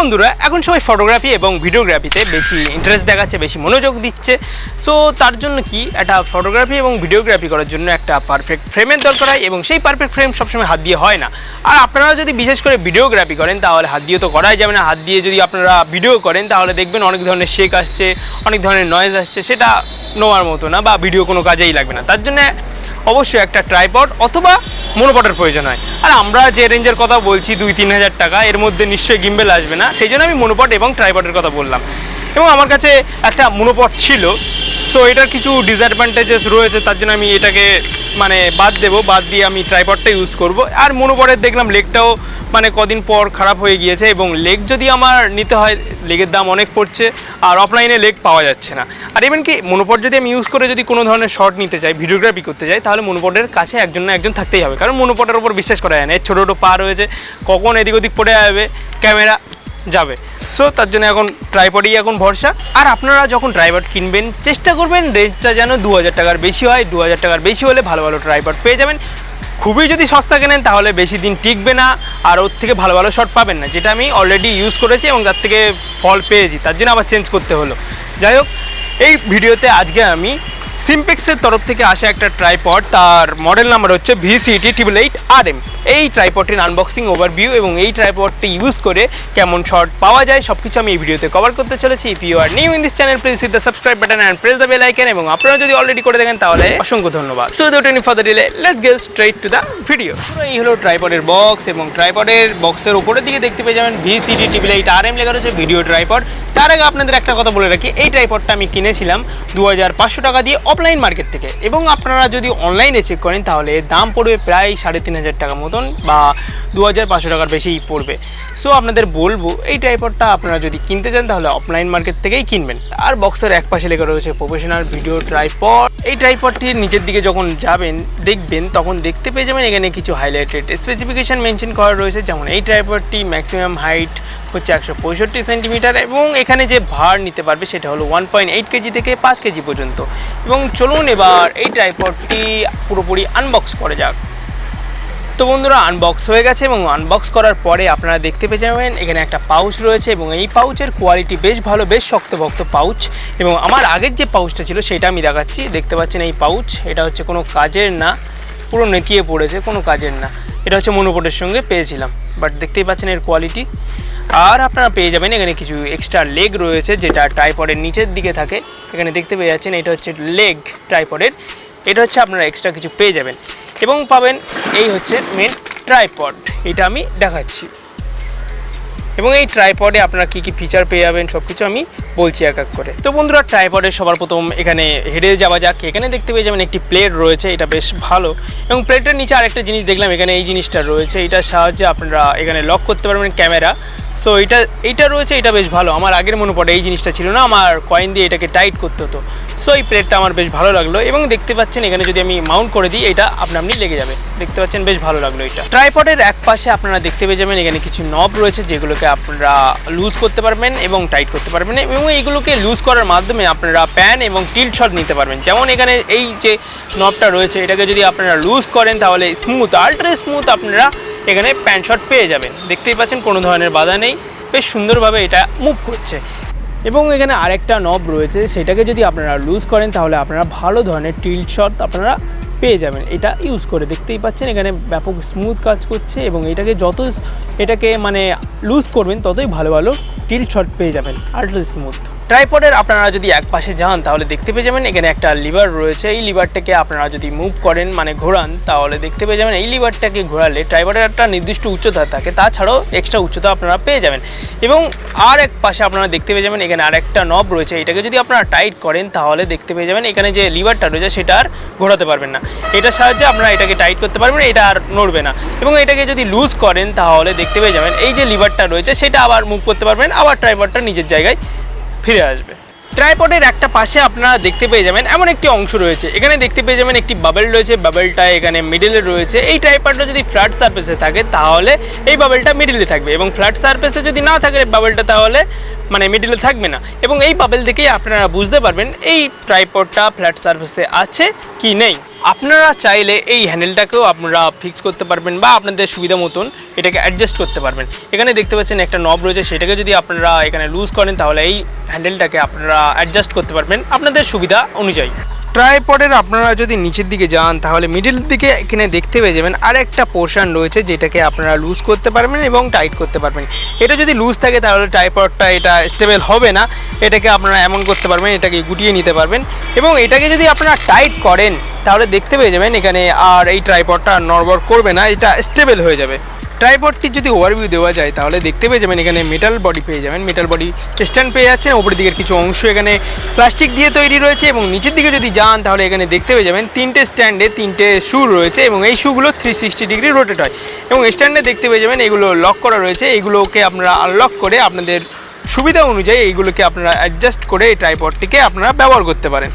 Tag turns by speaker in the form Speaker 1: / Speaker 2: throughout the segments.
Speaker 1: বন্ধুরা এখন সবাই ফটোগ্রাফি এবং ভিডিওগ্রাফিতে বেশি ইন্টারেস্ট দেখাচ্ছে, বেশি মনোযোগ দিচ্ছে। সো তার জন্য কি একটা ফটোগ্রাফি এবং ভিডিওগ্রাফি করার জন্য একটা পারফেক্ট ফ্রেমের দরকার হয়, এবং সেই পারফেক্ট ফ্রেম সবসময় হাত দিয়ে হয় না। আর আপনারা যদি বিশেষ করে ভিডিওগ্রাফি করেন তাহলে হাত দিয়ে তো করাই যাবে না। হাত দিয়ে যদি আপনারা ভিডিও করেন তাহলে দেখবেন অনেক ধরনের শেক আসছে, অনেক ধরনের নয়েজ আসছে, সেটা নেওয়ার মতো না বা ভিডিও কোনো কাজেই লাগবে না। তার জন্য অবশ্যই একটা ট্রাইপড অথবা মনোপটের প্রয়োজন হয়। আর আমরা যে রেঞ্জের কথা বলছি 2-3 হাজার টাকা, এর মধ্যে নিশ্চয়ই গিম্বেল আসবে না, সেই জন্য আমি মনোপট এবং ট্রাইপডের কথা বললাম। এবং আমার কাছে একটা মনোপট ছিল, সো এটার কিছু ডিসঅ্যাডভান্টেজেস রয়েছে, তার জন্য আমি এটাকে বাদ দিয়ে আমি ট্রাইপডটা ইউজ করব। আর মনোপটের দেখলাম লেগটাও কদিন পর খারাপ হয়ে গিয়েছে, এবং লেগ যদি আমার নিতে হয় লেগের দাম অনেক পড়ছে, আর অফলাইনে লেগ পাওয়া যাচ্ছে না। আর ইভেন কি মনোপট যদি আমি ইউজ করে যদি কোনো ধরনের শর্ট নিতে চাই, ভিডিওগ্রাফি করতে চাই, তাহলে মনোপটের কাছে একজন না একজন থাকতেই হবে, কারণ মনোপটের ওপর বিশ্বাস করা যায় না। এর ছোটো ছোটো পা রয়েছে, কখন এদিক ওদিক পড়ে যাবে, ক্যামেরা যাবে। সো তার জন্য এখন ট্রাইপডই এখন ভরসা। আর আপনারা যখন ট্রাইপড কিনবেন চেষ্টা করবেন রেঞ্জটা যেন 2000 টাকার বেশি হয়। 2000 টাকার বেশি হলে ভালো ভালো ট্রাইপড পেয়ে যাবেন। খুবই যদি সস্তা কেনেন তাহলে বেশি দিন টিকবে না, আর ওর থেকে ভালো ভালো শট পাবেন না, যেটা আমি অলরেডি ইউজ করেছি এবং তার থেকে ফল পেয়েছি, তার জন্য আবার চেঞ্জ করতে হলো। যাই হোক, এই ভিডিওতে আজকে আমি সিম্পেক্সের তরফ থেকে আসা একটা ট্রাইপড, তার মডেল নাম্বার হচ্ছে VCT-888RM। এই ট্রাইপডটির আনবক্সিং, ওভারভিউ এবং এই ট্রাইপডটি ইউজ করে কেমন শট পাওয়া যায় সব কিছু আমি এই ভিডিওতে কভার করতে চলেছি। If you are new in this channel, please hit the subscribe button and press the bell icon, এবং আপনারা যদি অলরেডি করে দেখেন তাহলে অসংখ্য ধন্যবাদ। So without any further delay let's get straight to the video. এই হলো ট্রাইপডের বক্স, এবং ট্রাইপডের বক্সের উপরের দিকে দেখতে পেয়ে যাবেন VCT-888RM লেখা রয়েছে, ভিডিও ট্রাইপড। তার আগে আপনাদের একটা কথা বলে রাখি, এই ট্রাইপডটা আমি কিনেছিলাম 2500 টাকা দিয়ে অফলাইন মার্কেট থেকে, এবং আপনারা যদি অনলাইনে চেক করেন তাহলে দাম পড়বে প্রায় 3500 টাকা মতন, বা 2500 টাকার বেশিই পড়বে। সো আপনাদের বলবো এই ট্রাইপডটা আপনারা যদি কিনতে চান তাহলে অফলাইন মার্কেট থেকেই কিনবেন। আর বক্সের এক পাশে লেখা রয়েছে প্রফেশনাল ভিডিও ট্রাইপড। এই ট্রাইপডটির নিচের দিকে যখন যাবেন দেখবেন তখন দেখতে পেয়ে যাবেন এখানে কিছু হাইলাইটেড স্পেসিফিকেশন মেনশন করা রয়েছে, যেমন এই ট্রাইপডটি ম্যাক্সিমাম হাইট হচ্ছে 165 সেন্টিমিটার, এবং এখানে যে ভার নিতে পারবে সেটা হলো 1.8 কেজি থেকে 5 কেজি পর্যন্ত। এবং চলুন এবার এই ট্রাইপডটি পুরোপুরি আনবক্স করা যাক। তো বন্ধুরা, আনবক্স হয়ে গেছে, এবং আনবক্স করার পরে আপনারা দেখতে পেয়ে যাবেন এখানে একটা পাউচ রয়েছে, এবং এই পাউচের কোয়ালিটি বেশ ভালো, বেশ শক্তভক্ত পাউচ। এবং আমার আগের যে পাউচটা ছিল সেটা আমি দেখাচ্ছি। দেখতে পাচ্ছেন এই পাউচ, এটা হচ্ছে কোনো কাজের না, পুরো নেতিয়ে পড়েছে, কোনো কাজের না। এটা হচ্ছে মনোপটের সঙ্গে পেয়েছিলাম, বাট দেখতেই পাচ্ছেন এর কোয়ালিটি। আর আপনারা পেয়ে যাবেন এখানে কিছু এক্সট্রা লেগ রয়েছে, যেটা ট্রাইপডের নিচের দিকে থাকে। এখানে দেখতে পেয়ে যাচ্ছেন এটা হচ্ছে লেগ ট্রাইপডের, এটা হচ্ছে আপনারা এক্সট্রা কিছু পেয়ে যাবেন। এবং পাবেন এই হচ্ছে মেন ট্রাইপড, এটা আমি দেখাচ্ছি। এবং এই ট্রাইপডে আপনারা কী কী ফিচার পেয়ে যাবেন সব কিছু আমি বলছি এক এক করে। তো বন্ধুরা, ট্রাইপডের সবার প্রথম এখানে হেডে যাওয়া যাক। এখানে দেখতে পেয়ে যাবেন একটি প্লেট রয়েছে, এটা বেশ ভালো। এবং প্লেটের নিচে আরেকটা জিনিস দেখলাম, এখানে এই জিনিসটা রয়েছে, এটার সাহায্যে আপনারা এখানে লক করতে পারবেন ক্যামেরা। সো এইটা রয়েছে, এটা বেশ ভালো। আমার আগের মনোপটে এই জিনিসটা ছিল না, আমার কয়েন দিয়ে এটাকে টাইট করতে হতো। সো এই প্লেটটা আমার বেশ ভালো লাগলো। এবং দেখতে পাচ্ছেন এখানে যদি আমি মাউন্ট করে দিই এটা আপনি লেগে যাবে, দেখতে পাচ্ছেন বেশ ভালো লাগলো এটা। ট্রাইপডের এক পাশে আপনারা দেখতে পেয়ে যাবেন এখানে কিছু নব রয়েছে, যেগুলোকে আপনারা লুজ করতে পারবেন এবং টাইট করতে পারবেন, এবং এইগুলোকে লুজ করার মাধ্যমে আপনারা প্যান এবং টিল্ট শট নিতে পারবেন। যেমন এখানে এই যে নবটা রয়েছে, এটাকে যদি আপনারা লুজ করেন তাহলে স্মুথ, আল্ট্রা স্মুথ আপনারা এখানে প্যান শট পেয়ে যাবেন। দেখতেই পাচ্ছেন কোনো ধরনের বাধা নেই, বেশ সুন্দরভাবে এটা মুভ করছে। এবং এখানে আরেকটা নব রয়েছে, সেটাকে যদি আপনারা লুজ করেন তাহলে আপনারা ভালো ধরনের টিল্ট শট আপনারা পেয়ে যাবেন এটা ইউজ করে। দেখতেই পাচ্ছেন এখানে ব্যাপক স্মুথ কাজ করছে, এবং এটাকে লুজ করবেন ততই ভালো ভালো টিল্ট শট পেয়ে যাবেন, আল্ট্রা স্মুথ। ট্রাইপডের আপনারা যদি এক পাশে যান তাহলে দেখতে পেয়ে যাবেন এখানে একটা লিভার রয়েছে। এই লিভারটাকে আপনারা যদি মুভ করেন ঘোরান তাহলে দেখতে পেয়ে যাবেন এই লিভারটাকে ঘোরালে ট্রাইপডের একটা নির্দিষ্ট উচ্চতা থাকে, তাছাড়াও এক্সট্রা উচ্চতা আপনারা পেয়ে যাবেন। এবং আর এক পাশে আপনারা দেখতে পেয়ে যাবেন এখানে আরেকটা নব রয়েছে, এটাকে যদি আপনারা টাইট করেন তাহলে দেখতে পেয়ে যাবেন এখানে যে লিভারটা রয়েছে সেটা আর ঘোরাতে পারবেন না, এটার সাহায্যে আপনারা এটাকে টাইট করতে পারবেন, এটা আর নড়বে না। এবং এটাকে যদি লুজ করেন তাহলে দেখতে পেয়ে যাবেন এই যে লিভারটা রয়েছে সেটা আবার মুভ করতে পারবেন, আবার ট্রাইপডটা নিজের জায়গায় ফিরে আসবে। ট্রাইপডের একটা পাশে আপনারা দেখতে পেয়ে যাবেন এমন একটি অংশ রয়েছে, এখানে দেখতে পেয়ে যাবেন একটি বাবেল রয়েছে, বাবেলটা এখানে মিডলে রয়েছে। এই ট্রাইপডটা যদি ফ্ল্যাট সারফেসে থাকে তাহলে এই বাবেলটা মিডলে থাকবে, এবং ফ্ল্যাট সারফেসে যদি না থাকে বাবেলটা তাহলে মিডলে থাকবে না। এবং এই বাবেল দেখেই আপনারা বুঝতে পারবেন এই ট্রাইপডটা ফ্ল্যাট সারফেসে আছে কি নেই। আপনারা চাইলে এই হ্যান্ডেলটাকেও আপনারা ফিক্স করতে পারবেন বা আপনাদের সুবিধা মতন এটাকে অ্যাডজাস্ট করতে পারবেন। এখানে দেখতে পাচ্ছেন একটা নব রয়েছে, সেটাকে যদি আপনারা এখানে লুজ করেন তাহলে এই হ্যান্ডেলটাকে আপনারা অ্যাডজাস্ট করতে পারবেন আপনাদের সুবিধা অনুযায়ী। ট্রাইপডের আপনারা যদি নিচের দিকে যান তাহলে মিডিল দিকে এখানে দেখতে পেয়ে যাবেন আর একটা পোর্শন রয়েছে যেটাকে আপনারা লুজ করতে পারবেন এবং টাইট করতে পারবেন। এটা যদি লুজ থাকে তাহলে ট্রাইপডটা এটা স্টেবল হবে না, এটাকে আপনারা এমন করতে পারবেন, এটাকে গুটিয়ে নিতে পারবেন। এবং এটাকে যদি আপনারা টাইট করেন তাহলে দেখতে পেয়ে যাবেন এখানে আর এই ট্রাইপডটা নড়বড় করবে না, এটা স্টেবল হয়ে যাবে। ট্রাইপডটির যদি ওভারভিউ দেওয়া যায় তাহলে দেখতে পেয়ে যাবেন এখানে মেটাল বডি পেয়ে যাবেন, মেটাল বডি স্ট্যান্ড পেয়ে যাচ্ছেন, উপরের দিকের কিছু অংশ এখানে প্লাস্টিক দিয়ে তৈরি রয়েছে। এবং নিচের দিকে যদি যান তাহলে এখানে দেখতে পেয়ে যাবেন 3টে স্ট্যান্ডে 3টে শু রয়েছে এবং এই শুগুলো 360 ডিগ্রি রোটেট হয়। এবং স্ট্যান্ডে দেখতে পেয়ে যাবেন এগুলো লক করা রয়েছে, এগুলোকে আপনারা আনলক করে আপনাদের সুবিধা অনুযায়ী এইগুলোকে আপনারা অ্যাডজাস্ট করে এই ট্রাইপডটিকে আপনারা ব্যবহার করতে পারেন।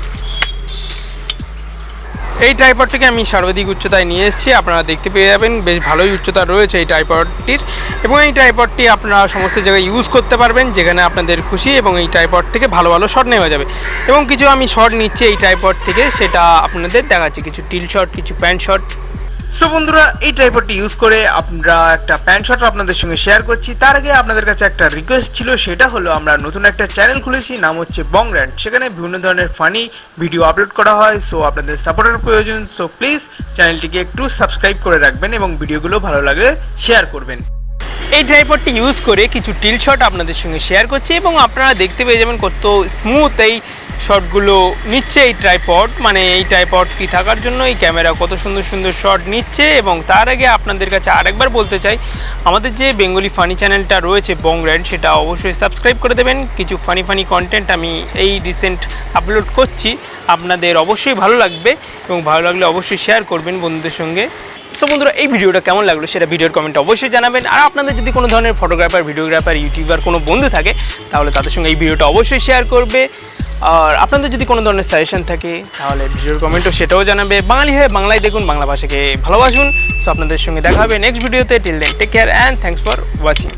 Speaker 1: এই ট্রাইপডটিকে আমি সর্বাধিক উচ্চতায় নিয়ে এসেছি, আপনারা দেখতে পেয়ে যাবেন বেশ ভালোই উচ্চতা রয়েছে এই ট্রাইপডটির। এবং এই ট্রাইপডটি আপনারা সমস্ত জায়গায় ইউজ করতে পারবেন যেখানে আপনাদের খুশি, এবং এই ট্রাইপড থেকে ভালো ভালো শট নেওয়া যাবে। এবং কিছু আমি শট নিচ্ছি এই ট্রাইপড থেকে, সেটা আপনাদের দেখাচ্ছি, কিছু টিল শট, কিছু প্যান্ট শট। সো বন্ধুরা, এই ট্রাইপডটি ইউজ করে আমরা একটা প্যান্ট শট আপনাদের সঙ্গে শেয়ার করছি। তার আগে আপনাদের কাছে একটা রিকোয়েস্ট ছিল, সেটা হলো আমরা নতুন একটা চ্যানেল খুলেছি, নাম হচ্ছে বংর্যান্ড। সেখানে বিভিন্ন ধরনের ফানি ভিডিও আপলোড করা হয়, সো আপনাদের সাপোর্টের প্রয়োজন। সো প্লিজ চ্যানেলটিকে একটু সাবস্ক্রাইব করে রাখবেন এবং ভিডিওগুলো ভালো লাগলে শেয়ার করবেন। এই ট্রাইপডটি ইউজ করে কিছু টিল শট আপনাদের সঙ্গে শেয়ার করছি এবং আপনারা দেখতে পেয়ে যাবেন কত স্মুথ এই শটগুলো নিচ্ছে এই ট্রাইপড, মানে এই ট্রাইপডটি থাকার জন্য এই ক্যামেরা কত সুন্দর সুন্দর শট নিচ্ছে। এবং তার আগে আপনাদের কাছে আরেকবার বলতে চাই, আমাদের যে বেঙ্গলি ফানি চ্যানেলটা রয়েছে বংর্যান্ড, সেটা অবশ্যই সাবস্ক্রাইব করে দেবেন। কিছু ফানি কন্টেন্ট আমি এই রিসেন্ট আপলোড করছি, আপনাদের অবশ্যই ভালো লাগবে এবং ভালো লাগলে অবশ্যই শেয়ার করবেন বন্ধুদের সঙ্গে। সো বন্ধুরা, এই ভিডিওটা কেমন লাগলো সেটা ভিডিওর কমেন্টে অবশ্যই জানাবেন। আর আপনাদের যদি কোনো ধরনের ফটোগ্রাফার, ভিডিওগ্রাফার, ইউটিউবার কোনো বন্ধু থাকে তাহলে তাদের সঙ্গে এই ভিডিওটা অবশ্যই শেয়ার করবে। আর আপনাদের যদি কোনো ধরনের সাজেশন থাকে তাহলে ভিডিওর কমেন্টও সেটাও জানাবে। বাঙালি হয়ে বাংলায় দেখুন, বাংলা ভাষাকে ভালোবাসুন। সো আপনাদের সঙ্গে দেখা হবে নেক্সট ভিডিওতে। Till then take care and thanks for watching.